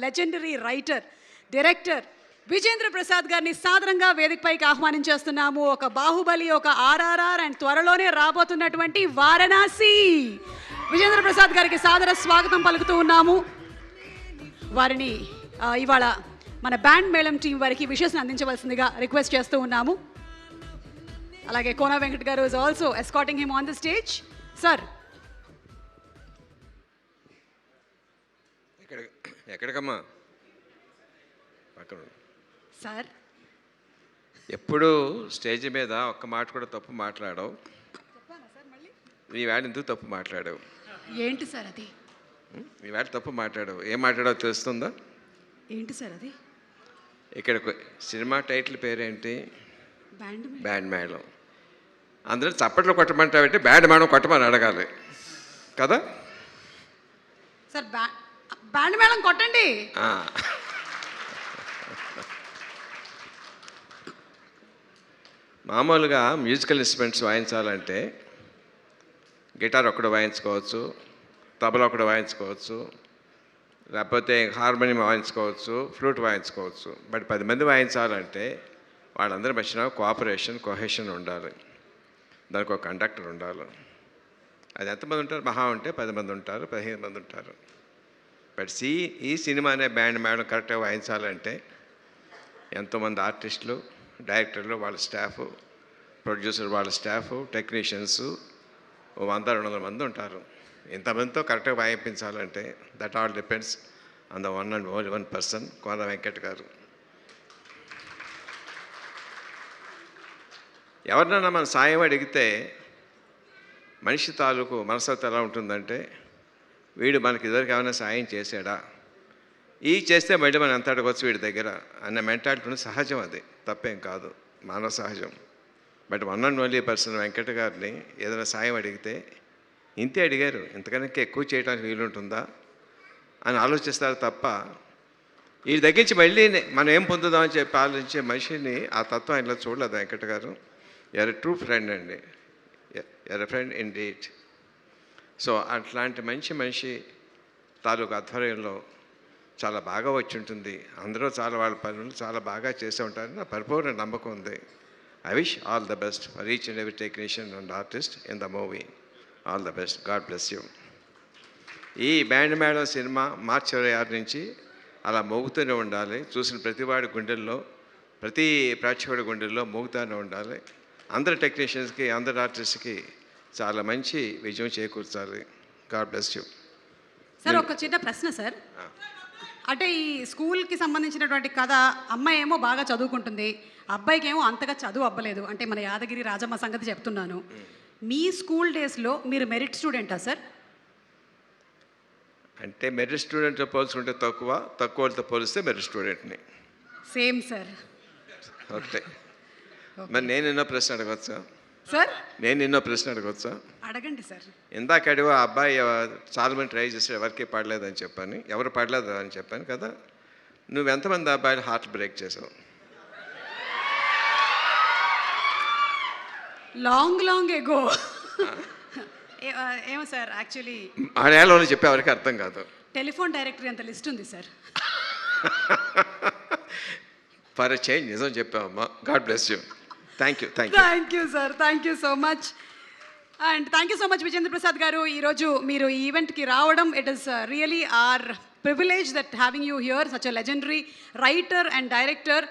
Legendary writer, director Vijendra Prasad గారిని సాదరంగా వేదికపైకి ఆహ్వానించేస్తున్నాము. ఒక బాహుబలి, ఒక ఆర్ఆర్ఆర్ అండ్ త్వరలోనే రాబోతున్నటువంటి వారణాసి. విజేంద్ర ప్రసాద్ గారికి సాదర స్వాగతం పలుకుతూ ఉన్నాము. వారిని ఇవాళ మన బ్యాండ్ మేళం టీం వారికి విషెస్ని అందించవలసిందిగా రిక్వెస్ట్ చేస్తూ ఉన్నాము. అలాగే కోన వెంకట్ గారు is also escorting him on the stage. Sir, ఎక్కడికమ్మా పక్కన సార్, ఎప్పుడు స్టేజ్ మీద ఒక్క మాట కూడా తప్పు మాట్లాడవు. ఈ వేళ ఎందుకు తప్పు మాట్లాడావు? ఏంటి సార్ అది? ఈ వేళ తప్పు మాట్లాడావు. ఏం మాట్లాడావు తెలుస్తుందా? ఏంటి సార్ అది? ఇక్కడ సినిమా టైటిల్ పేరేంటి? బ్యాండ్ మేళం. అందరూ చప్పట్లు కొట్టమంటావంటే బ్యాండ్ మేళం కొట్టమని అడగాలి కదా సార్. బ్యాండ్ మేళం కొట్టండి. మామూలుగా మ్యూజికల్ ఇన్స్ట్రుమెంట్స్ వాయించాలంటే గిటార్ ఒకటి వాయించుకోవచ్చు, తబలా ఒకటి వాయించుకోవచ్చు, లేకపోతే హార్మోనియం వాయించుకోవచ్చు, ఫ్లూట్ వాయించుకోవచ్చు. బట్ 10 మంది వాయించాలంటే వాళ్ళందరి మధ్యన కోఆపరేషన్, కొహెషన్ ఉండాలి. దానికి ఒక కండక్టర్ ఉండాలి. అది ఎంతమంది ఉంటారు? మహా ఉంటే 10 మంది ఉంటారు, 15 మంది ఉంటారు. బట్ ఈ సినిమా అనే బ్యాండ్ మేడం కరెక్ట్గా వాయించాలంటే ఎంతోమంది ఆర్టిస్టులు, డైరెక్టర్లు, వాళ్ళ స్టాఫ్, ప్రొడ్యూసర్ వాళ్ళ స్టాఫ్, టెక్నీషియన్స్ 100-200 మంది ఉంటారు. ఇంతమందితో కరెక్ట్గా వాయించాలంటే that all depends on the one and only one person, Kona Venkat గారు. ఎవరినైనా మన సాయం అడిగితే మనిషి తాలూకు మనస్తత్వం ఎలా ఉంటుందంటే, వీడు మనకి ఇదివరకు ఏమైనా సాయం చేశాడా, ఈ చేస్తే మళ్ళీ మనం ఎంత అడగవచ్చు వీడి దగ్గర అనే మెంటాలిటీ సహజం. అది తప్పేం కాదు, మానవ సహజం. But one and only person Venkata గారిని ఏదైనా సాయం అడిగితే ఇంతే అడిగారు, ఇంతకన్నా ఎక్కువ చేయడానికి వీలుంటుందా అని ఆలోచిస్తారు తప్ప వీడి తగ్గించి మళ్ళీ మనం ఏం పొందుదామని చెప్పి ఆలోచించే మనిషిని ఆ తత్వం ఆయనలో చూడలేదు వెంకట గారు. ఎర్ ట్రూ ఫ్రెండ్ అండి, ఎర్ ఫ్రెండ్ ఇన్ డీట్. సో అట్లాంటి మంచి మనిషి తాలూకు ఆధ్వర్యంలో చాలా బాగా వచ్చి ఉంటుంది. అందరూ చాలా వాళ్ళ పనులు చాలా బాగా చేస్తూ ఉంటారని నా పరిపూర్ణ నమ్మకం ఉంది. I wish all the best for each and every technician and artist in the movie. All the best. God bless you. ఈ బ్యాండ్ మేళం సినిమా మార్చి 26 నుంచి అలా మోగుతూనే ఉండాలి. చూసిన ప్రతివాడి గుండెల్లో, ప్రతి ప్రేక్షకుడి గుండెల్లో మోగుతూనే ఉండాలి. అందరు టెక్నీషియన్స్కి, అందరు ఆర్టిస్ట్కి చాలా మంచి విజయం చేకూర్చాలి. God bless you. సార్, ఒక చిన్న ప్రశ్న సార్. అంటే ఈ స్కూల్కి సంబంధించినటువంటి కథ, అమ్మాయి ఏమో బాగా చదువుకుంటుంది, అబ్బాయికి ఏమో అంతగా చదువు అవ్వలేదు. అంటే మన యాదగిరి రాజమ్మ సంగతి చెప్తున్నాను. మీ స్కూల్ డేస్లో మీరు మెరిట్ స్టూడెంటా సార్? అంటే మెరిట్ స్టూడెంట్తో పోల్చుకుంటే తక్కువ, తక్కువ వాళ్ళతో పోలిస్తే మెరిట్ స్టూడెంట్ని. Same sir. ఓకే. మరి నేను ఎన్నో ప్రశ్న అడగవచ్చా సార్? నేను ఎన్నో ప్రశ్న అడగవచ్చా? అడగండి సార్. ఇందాక అడిగా అబ్బాయి చాలా మంది ట్రై చేస్తే ఎవరికి పడలేదని చెప్పాను, ఎవరు పడలేదు అని చెప్పాను కదా. నువ్వు ఎంతమంది అబ్బాయిలు హార్ట్ బ్రేక్ చేసావు? Long ago. ఏమో సార్, యాక్చువల్లీ ఆడేళ్ళలో చెప్పే ఎవరికి అర్థం కాదు. టెలిఫోన్ డైరెక్టరీ అంత లిస్ట్ ఉంది సార్. ఫర్ చేంజ్ నిజం చెప్పావమ్మా. God bless you. Thank you. Thank you sir. Thank you so much. And thank you so much Vijayendra Prasad గారు. ఈరోజు మీరు ఈ ఈవెంట్కి రావడం, it is really a privilege that having you here, such a legendary writer and director.